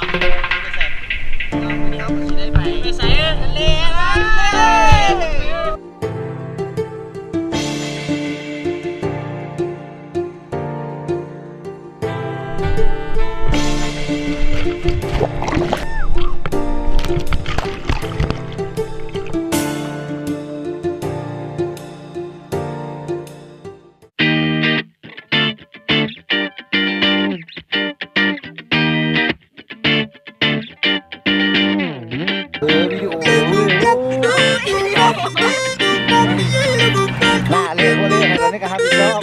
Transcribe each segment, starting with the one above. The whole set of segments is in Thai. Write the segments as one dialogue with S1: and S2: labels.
S1: ไปใส่เลี้ย
S2: หน้าเลยพวกนี้ตอนนี้ก็ทำอีกรอบ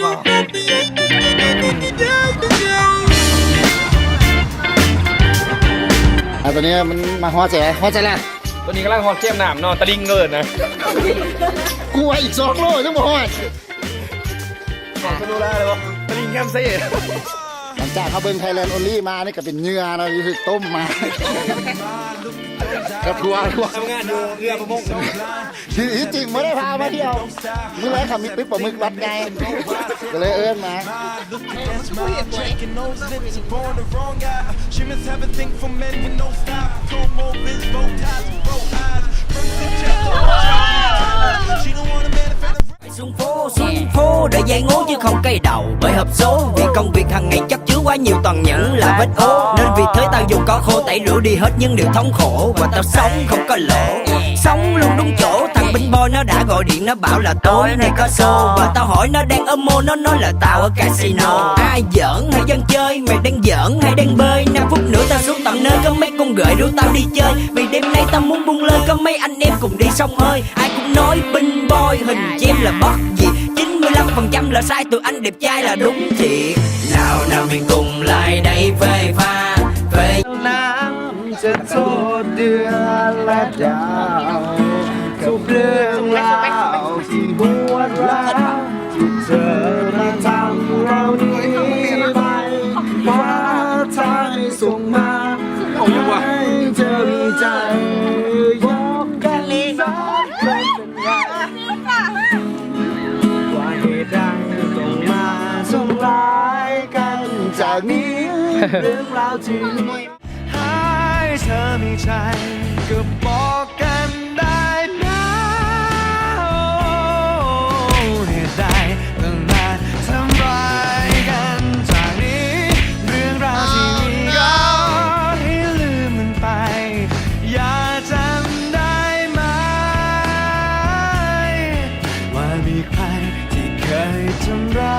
S2: ตัวนี้มันมาหัวใจแล้ว
S3: ตัวนี้กำลังหอดเข้มหนามนอนตะลิงเงินนะ
S2: กลัวอีก2 โลจังบ่ฮอด
S3: ของสนุกได้เลยวะตะลิงแคมเซ่
S2: หลังจากเขาเบิ่งไทยแลนด์โอลี่มานี่ก็เป็นเหงื่อเนาะคือต้มมากับทัวร์
S3: ทำงานอยู่เรือประมง
S2: ที่จริงไม่ได้พามาเที่ยวมื้อแรกเขามีปิ๊บปลาหมึกวัดไงก็เลยเอิ้นมา
S4: xuống phố để dây ngố chứ không cây đầu bởi hợp số vì công việc hàng ngày chất chứa quá nhiều toàn những là vết ố nên vì thế tao dù có khô tẩy rửa đi hết những điều thống khổ và tao sống không có lỗ sống luôn đúng chỗ thằng binh boy nó đã gọi điện nó bảo là tối nay có show và tao hỏi nó đang ở mô nó nói là tao ở casino ai giỡn hay dân chơi mày đang giỡn hay đang bơi 5 phút nữa tao xuống tận nơi có mấy con gợi rủ tao đi chơi vì đêm nay tao muốn buông lơi có mấy anh em cùng đi sông hơi ai cũng nói binh boy hình chim là bất gì 95% là sai tụi anh đẹp trai là đúng thiệt nào nào mình cùng lại đây phê pha phê
S2: น้ำจะโทษเดือนและดาวทุกเรื่องราวที่ปวดร้าวที่เธอมาทำเรานี้ไปฟ้าทางให้ส่งมาให้เธอมีใจยกกันสักครั้งเป็นไงว่าเหตุใดต้องมาทำร้ายกันจากนี้เรื่องราวที่ให้เธอมีใจก็บอกกันได้นะเหตุใดต้องมาทำร้ายกันจากนี้เรื่องราวที่มีก็ให้ลืมมันไปอย่าจำได้ไหมว่ามีใครที่เคยทำร้าย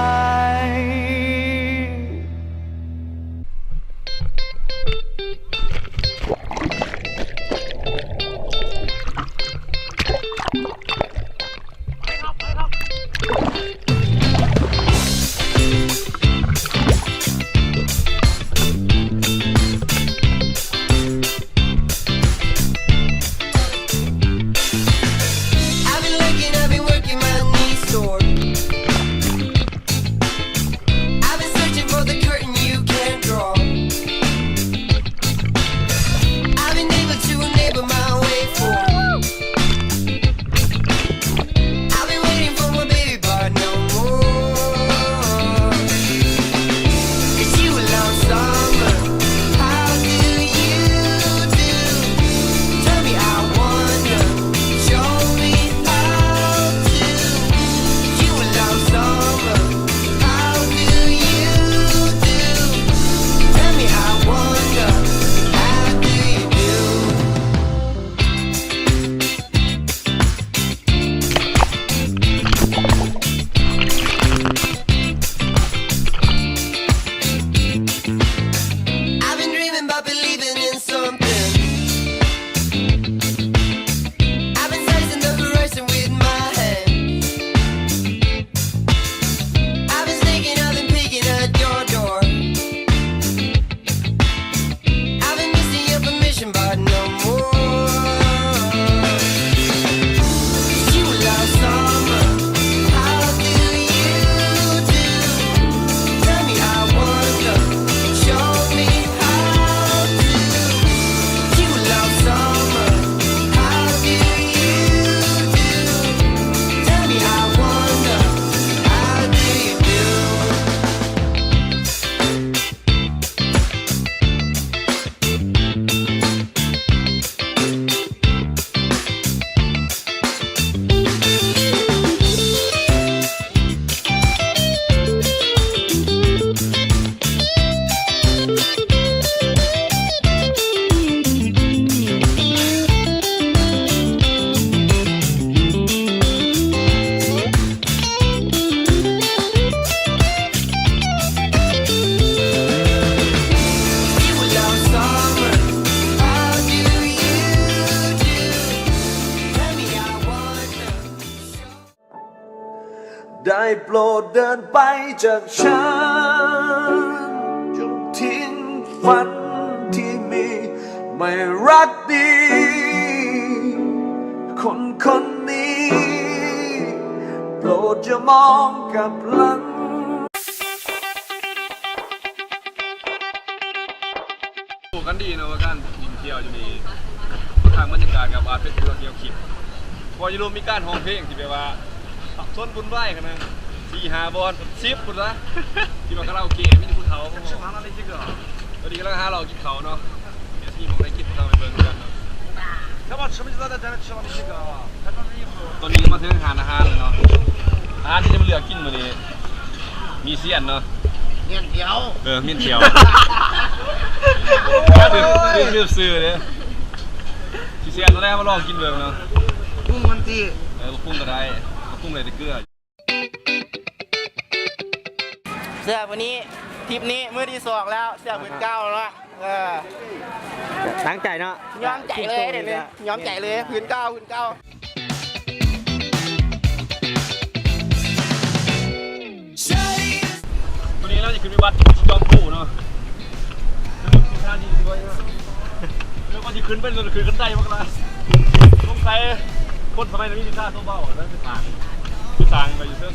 S2: ได้โปรดเดินไปจากฉันจงทิ้งฝันที่มีไม่รักดี คนคนนี้โปรดจะมองกับหลัง
S3: ปลูกกันดีนะว่ากันกินเที่ยวจะมีทางบรรยากาศกับอาเป็นตัวเกี่ยวขิดพอจะรู้มีการห้องเพลงที่แปลว่าส้นบุญไหวกันนะ4-5 บอล10บุญละที่ว่าคาราโอเกะมีภูเขาช่วงนั้นอะไรจริงเหรอตอนนี้ก็เราหาเรากินเขาเนาะเดี๋ยวที่ผมได้กินเราไปเบิ่งกันเนาะตอนนี้มาถึงอาหารเลยเนาะอาหารที่จะมาเลือกกินมาเลยมีเสี้ยนเนาะ
S1: เงี้ยเดียว
S3: เมียนเขียวซื้อเลยที่เสี้ยนตัวแรกมาลองกินเบิ่งเนาะ
S1: กุ้งมันตี
S3: กุ้งก็ได้กุ้งเลยแต่เกลือ
S1: เสื้อวันนี้ทริปนี้มื้อที่2แล้วเสื้อผืนเก้าแล้ว
S2: ตั้งใจเนาะ
S1: ย้อมใจเลยเดี๋ยวนี้ย้อมใจเลยผืนเก้า
S3: วันนี้เราจะขึ้นไปวัดจอมปู่เนาะท่าดีด้วยนะแล้วก็จะขึ้นไปจนขึ้นกันได้มากเลยสงสัยคนสมัยนั้นมีท่าโซ่เบ้าแล้วไปต่างไปอยู่เส้น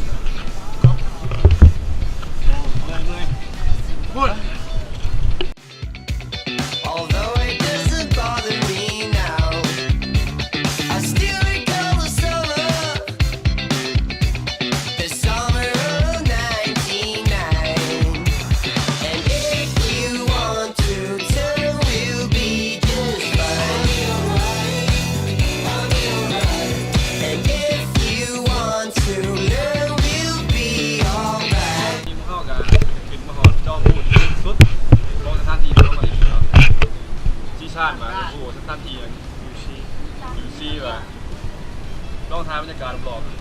S3: เหนื่อยพูด
S5: Although it doesn't bother me now, I still recall the summer of '99. And if you want to tell, we'll be just fine. And if you want to learn, we'll be alright.
S3: ทีมเข้ากันขึ้นมาหอดจอมปู่สุดลองสถานที่เข้ามาอีกเนาะชี้ชาติมาโอ้โหสถานที่ยูซีว่ะลองทายบรรยากาศรอบๆ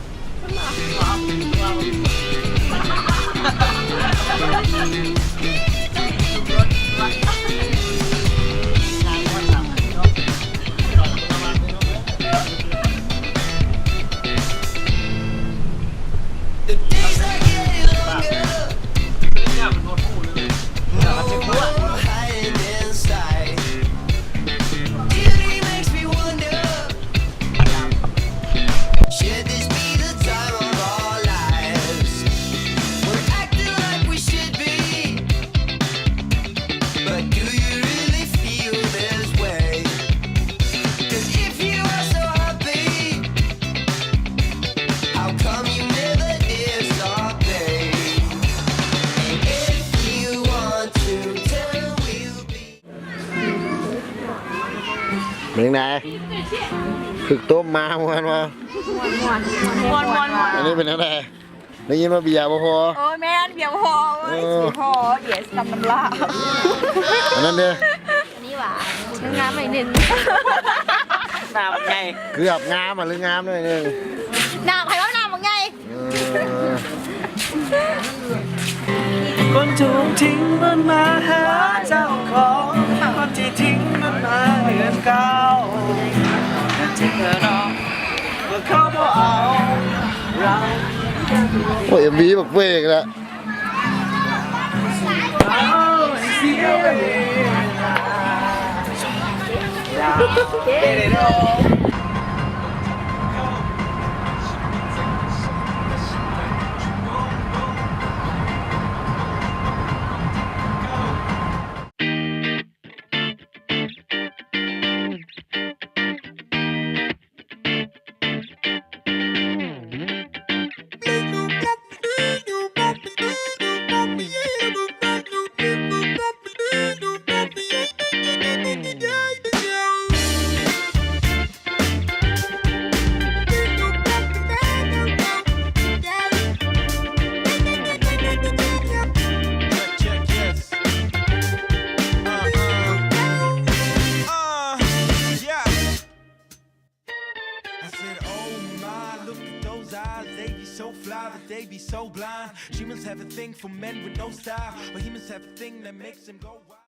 S5: The days are getting longer,
S3: เนี่ยมันโดนพูดเลย
S5: no more hiding inside. Beauty makes me wonder, should this be the time of our lives? We're acting like we should be, but do you really feel this way? 'Cause if you are so happy, how come you never did something? And if you want to tell, we'll be.
S2: เป็นยังไงฝึกต้มมาเมื่อวานวะ
S6: มวน
S2: อันนี้เป็นอะไรได้ยินมาเบียร์บ่พอ
S6: โอ้แม่นเบียร์พอเว้ยสีพอเดี๋ยวตำน้ำลา
S2: อันนั้นเด้อ
S6: อันนี้หวานน้ำหน่อยหนึ่ง
S1: น้ำไง
S2: เกือบงามอ่ะหรืองามหน่อยนึง
S6: น้ำใครว่าน้ำมึงไง
S2: คนถูกทิ้งมันมาหาเจ้าของคนที่ทิ้งมันมาเหมือนเก่าที่เธอน้องก็เขาบ่เอาเราโอ้ยมีแบบเวกแล้วเสียเวลา
S7: They be so blind. She must have a thing for men with no style, but he must have a thing that makes him go wild.